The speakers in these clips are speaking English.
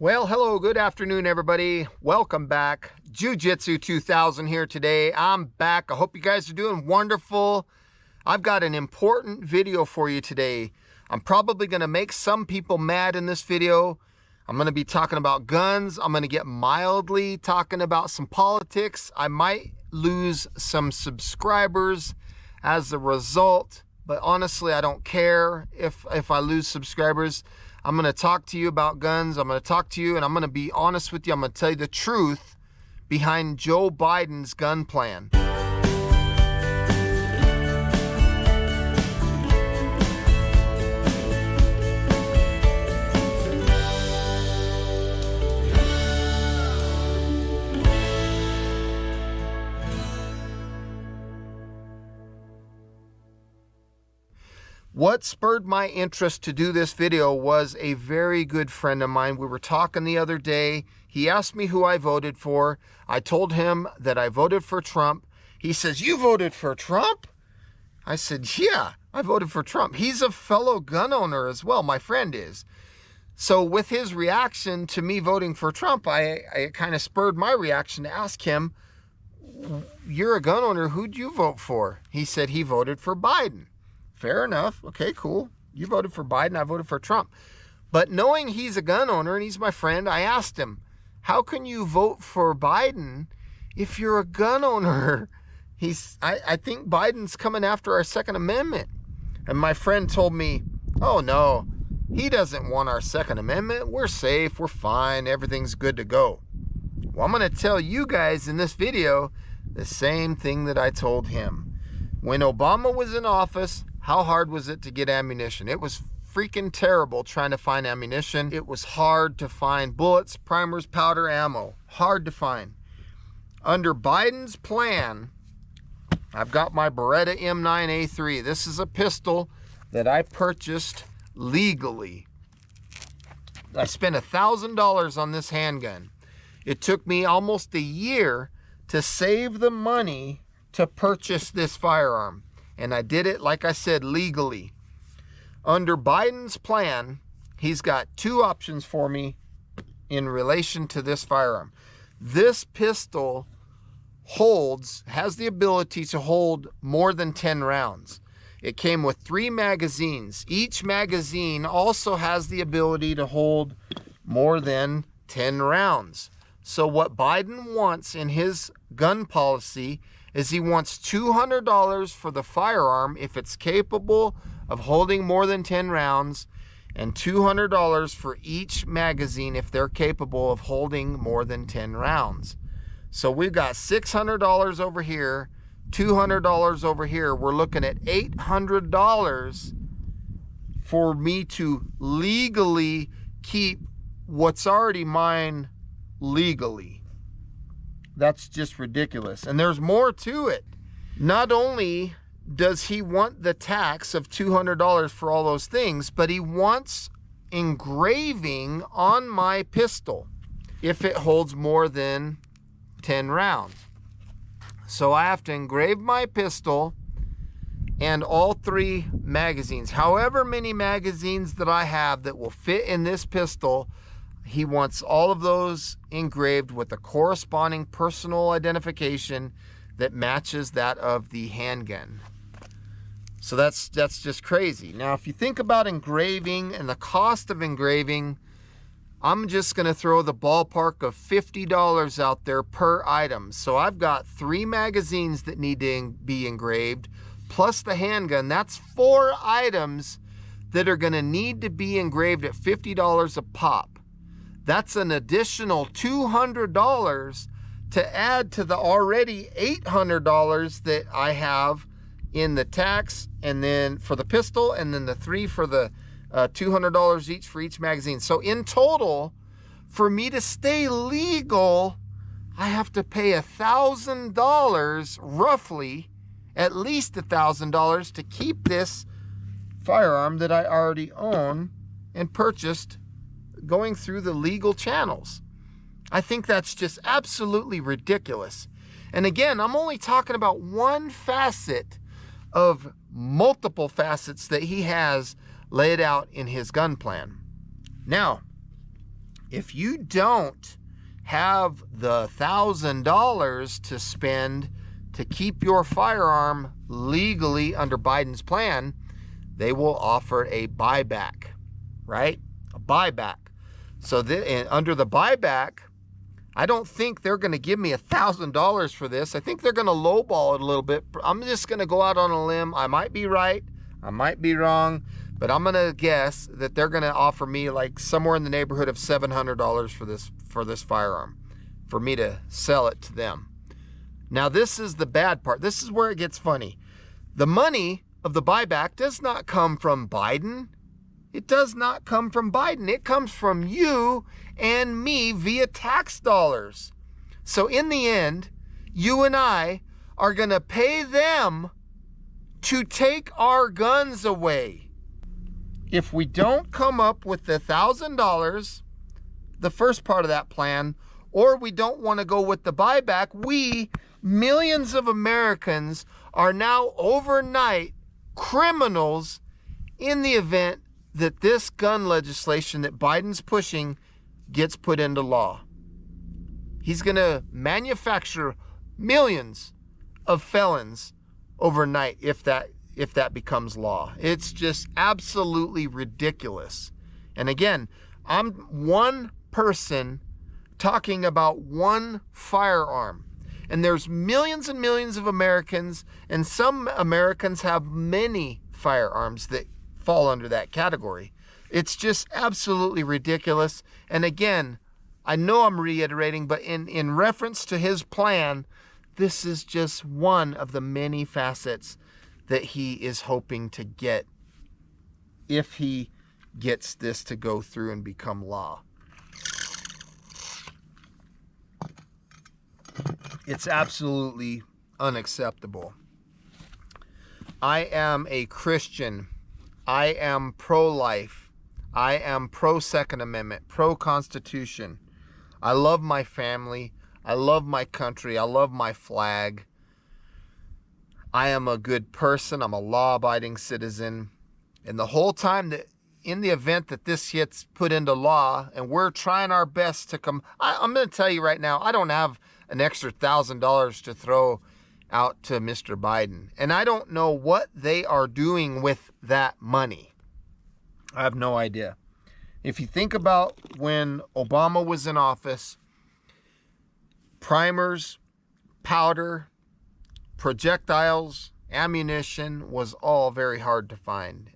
Well, hello, good afternoon, everybody. Welcome back. Jiujitsu2000 here today. I'm back. I hope you guys are doing wonderful. I've got an important video for you today. I'm probably going to make some people mad in this video. I'm going to be talking about guns. I'm going to get mildly talking about some politics. I might lose some subscribers as a result, but honestly, I don't care if I lose subscribers. I'm going to talk to you about guns. I'm going to talk to you, and I'm going to be honest with you. I'm going to tell you the truth behind Joe Biden's gun plan. What spurred my interest to do this video was a very good friend of mine. We were talking the other day. He asked me who I voted for. I told him that I voted for Trump. He says, "You voted for Trump?" I said, "Yeah, I voted for Trump." He's a fellow gun owner as well, my friend is. So with his reaction to me voting for Trump, I kind of spurred my reaction to ask him, "You're a gun owner, who'd you vote for?" He said he voted for Biden. Fair enough. Okay, cool. You voted for Biden, I voted for Trump. But knowing he's a gun owner and he's my friend, I asked him, how can you vote for Biden if you're a gun owner? I think Biden's coming after our Second Amendment. And my friend told me, oh no, he doesn't want our Second Amendment. We're safe, we're fine, everything's good to go. Well, I'm going to tell you guys in this video the same thing that I told him. When Obama was in office, how hard was it to get ammunition? It was freaking terrible trying to find ammunition. It was hard to find bullets, primers, powder, ammo. Hard to find. Under Biden's plan, I've got my Beretta M9A3. This is a pistol that I purchased legally. I spent $1,000 on this handgun. It took me almost a year to save the money to purchase this firearm. And I did it, like I said, legally. Under Biden's plan, he's got two options for me in relation to this firearm. This pistol has the ability to hold more than 10 rounds. It came with 3 magazines. Each magazine also has the ability to hold more than 10 rounds. So what Biden wants in his gun policy is he wants $200 for the firearm if it's capable of holding more than 10 rounds, and $200 for each magazine if they're capable of holding more than 10 rounds. So we've got $600 over here, $200 over here. We're looking at $800 for me to legally keep what's already mine legally. That's just ridiculous. And there's more to it. Not only does he want the tax of $200 for all those things, but he wants engraving on my pistol if it holds more than 10 rounds. So I have to engrave my pistol and all 3 magazines. However many magazines that I have that will fit in this pistol, he wants all of those engraved with a corresponding personal identification that matches that of the handgun. So that's just crazy. Now, if you think about engraving and the cost of engraving, I'm just going to throw the ballpark of $50 out there per item. So I've got 3 magazines that need to be engraved, plus the handgun. That's 4 items that are going to need to be engraved at $50 a pop. That's an additional $200 to add to the already $800 that I have in the tax, and then for the pistol, and then the 3 for the $200 each for each magazine. So in total, for me to stay legal, I have to pay $1,000, roughly, at least $1,000 to keep this firearm that I already own and purchased going through the legal channels. I think that's just absolutely ridiculous. And again, I'm only talking about one facet of multiple facets that he has laid out in his gun plan. Now, if you don't have the $1,000 to spend to keep your firearm legally under Biden's plan, they will offer a buyback, right? A buyback. So under the buyback, I don't think they're going to give me $1,000 for this. I think they're going to lowball it a little bit. I'm just going to go out on a limb. I might be right. I might be wrong. But I'm going to guess that they're going to offer me like somewhere in the neighborhood of $700 for this firearm, for me to sell it to them. Now, this is the bad part. This is where it gets funny. The money of the buyback does not come from Biden. It does not come from Biden. It comes from you and me via tax dollars. So in the end, you and I are going to pay them to take our guns away. If we don't come up with the $1,000, the first part of that plan, or we don't want to go with the buyback, millions of Americans are now overnight criminals in the event that this gun legislation that Biden's pushing gets put into law. He's going to manufacture millions of felons overnight if that becomes law. It's just absolutely ridiculous. And again, I'm one person talking about one firearm. And there's millions and millions of Americans, and some Americans have many firearms that fall under that category. It's just absolutely ridiculous. And again, I know I'm reiterating, but in reference to his plan, this is just one of the many facets that he is hoping to get if he gets this to go through and become law. It's absolutely unacceptable. I am a Christian. I am pro-life. I am pro-Second Amendment, pro-Constitution. I love my family. I love my country. I love my flag. I am a good person. I'm a law-abiding citizen. And the whole time that, in the event that this gets put into law, and we're trying our best to come, I'm going to tell you right now, I don't have an extra $1,000 to throw out to Mr. Biden. And I don't know what they are doing with that money. I have no idea. If you think about when Obama was in office, primers, powder, projectiles, ammunition was all very hard to find.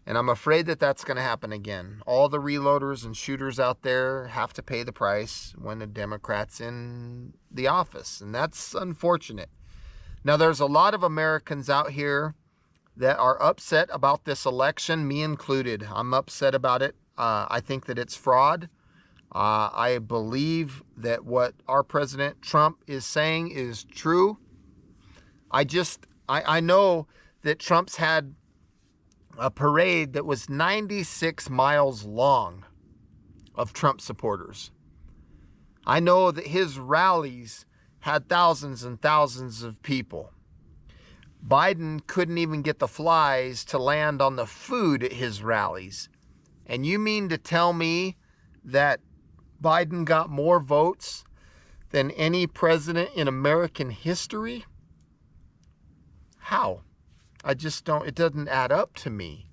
And I'm afraid that that's going to happen again. All the reloaders and shooters out there have to pay the price when a Democrat's in the office. And that's unfortunate. Now, there's a lot of Americans out here that are upset about this election, me included. I'm upset about it. I think that it's fraud. I believe that what our President Trump is saying is true. I know that Trump's had a parade that was 96 miles long of Trump supporters. I know that his rallies had thousands and thousands of people. Biden couldn't even get the flies to land on the food at his rallies. And you mean to tell me that Biden got more votes than any president in American history? How? I just don't, it doesn't add up to me.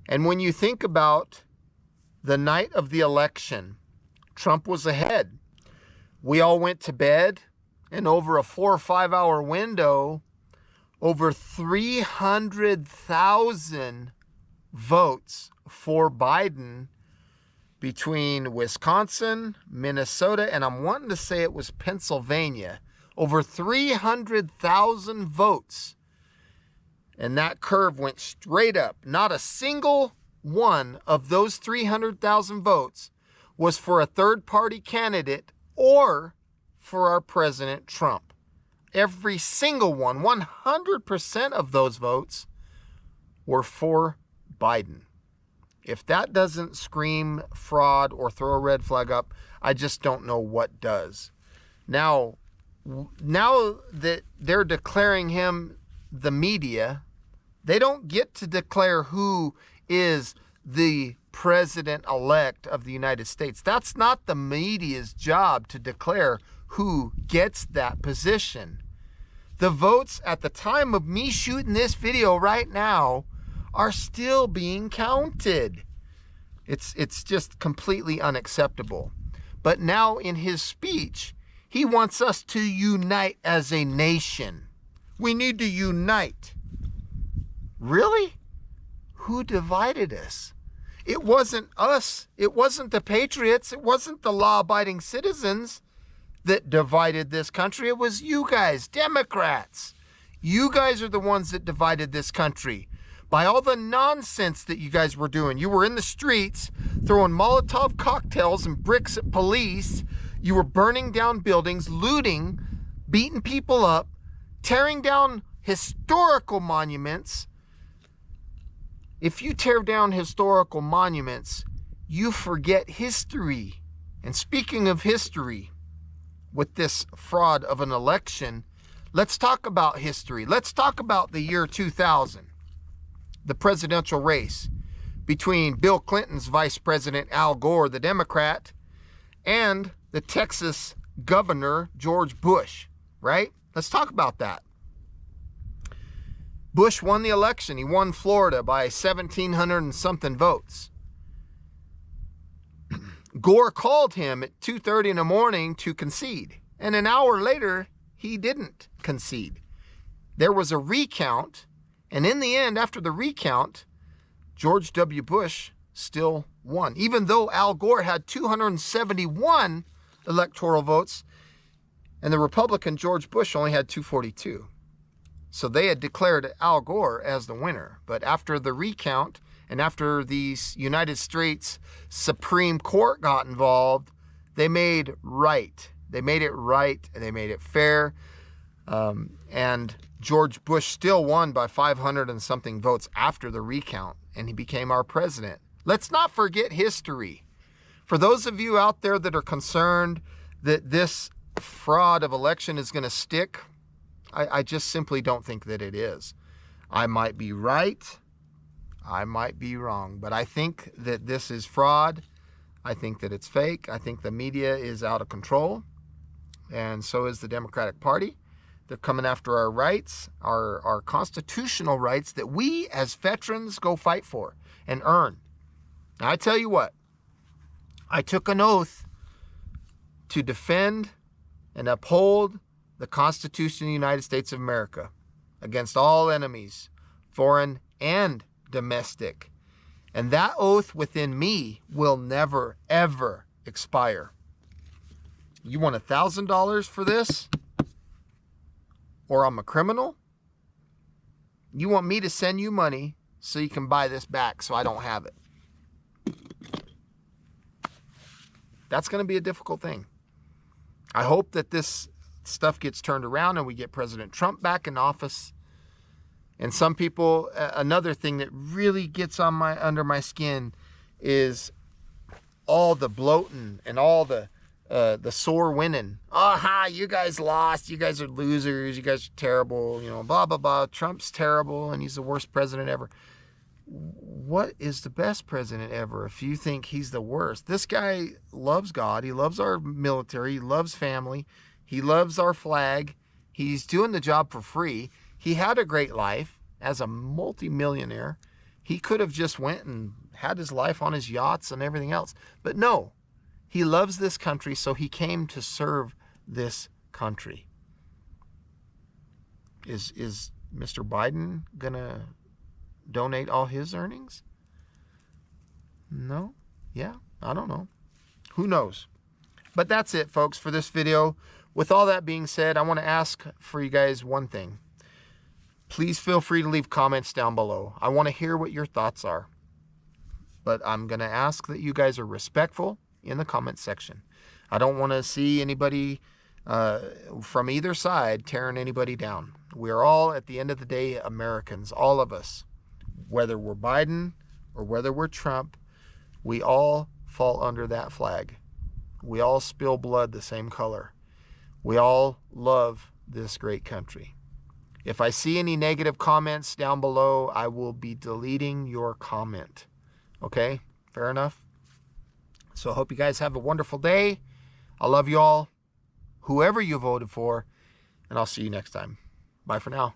And when you think about the night of the election, Trump was ahead. We all went to bed, and over a 4 or 5 hour window, over 300,000 votes for Biden between Wisconsin, Minnesota, and I'm wanting to say it was Pennsylvania. Over 300,000 votes. And that curve went straight up. Not a single one of those 300,000 votes was for a third-party candidate or for our President Trump. Every single one, 100% of those votes were for Biden. If that doesn't scream fraud or throw a red flag up, I just don't know what does. Now that they're declaring him the media, they don't get to declare who is the president-elect of the United States. That's not the media's job to declare who gets that position. The votes at the time of me shooting this video right now are still being counted. It's just completely unacceptable. But now in his speech, he wants us to unite as a nation. We need to unite. Really? Who divided us? It wasn't us. It wasn't the patriots. It wasn't the law-abiding citizens that divided this country. It was you guys, Democrats. You guys are the ones that divided this country by all the nonsense that you guys were doing. You were in the streets throwing Molotov cocktails and bricks at police. You were burning down buildings, looting, beating people up, tearing down historical monuments. If you tear down historical monuments, you forget history. And speaking of history, with this fraud of an election, let's talk about history. Let's talk about the year 2000, the presidential race between Bill Clinton's Vice President Al Gore, the Democrat, and the Texas Governor George Bush, right? Let's talk about that. Bush won the election. He won Florida by 1,700 and something votes. Gore called him at 2:30 in the morning to concede. And an hour later, he didn't concede. There was a recount. And in the end, after the recount, George W. Bush still won. Even though Al Gore had 271 electoral votes, and the Republican George Bush only had 242. So they had declared Al Gore as the winner. But after the recount, and after the United States Supreme Court got involved, they made right. They made it right, and they made it fair. And George Bush still won by 500 and something votes after the recount, and he became our president. Let's not forget history. For those of you out there that are concerned that this fraud of election is going to stick, I just simply don't think that it is. I might be right. I might be wrong. But I think that this is fraud. I think that it's fake. I think the media is out of control. And so is the Democratic Party. They're coming after our rights, our constitutional rights that we as veterans go fight for and earn. Now, I tell you what, I took an oath to defend and uphold the Constitution of the United States of America against all enemies, foreign and domestic. And that oath within me will never, ever expire. You want $1,000 for this? Or I'm a criminal? You want me to send you money so you can buy this back so I don't have it? That's going to be a difficult thing. I hope that this stuff gets turned around and we get President Trump back in office. And some people, another thing that really gets on under my skin is all the bloating and all the sore winning. Oh, you guys lost. You guys are losers. You guys are terrible. You know, blah, blah, blah. Trump's terrible and he's the worst president ever. What is the best president ever if you think he's the worst? This guy loves God. He loves our military. He loves family. He loves our flag. He's doing the job for free. He had a great life as a multimillionaire. He could have just went and had his life on his yachts and everything else. But no, he loves this country, so he came to serve this country. Is Mr. Biden going to donate all his earnings? No? Yeah? I don't know. Who knows? But that's it, folks, for this video. With all that being said, I want to ask for you guys one thing. Please feel free to leave comments down below. I want to hear what your thoughts are. But I'm going to ask that you guys are respectful in the comment section. I don't want to see anybody from either side tearing anybody down. We're all, at the end of the day, Americans, all of us. Whether we're Biden or whether we're Trump, we all fall under that flag. We all spill blood the same color. We all love this great country. If I see any negative comments down below, I will be deleting your comment. Okay? Fair enough. So I hope you guys have a wonderful day. I love you all, whoever you voted for, and I'll see you next time. Bye for now.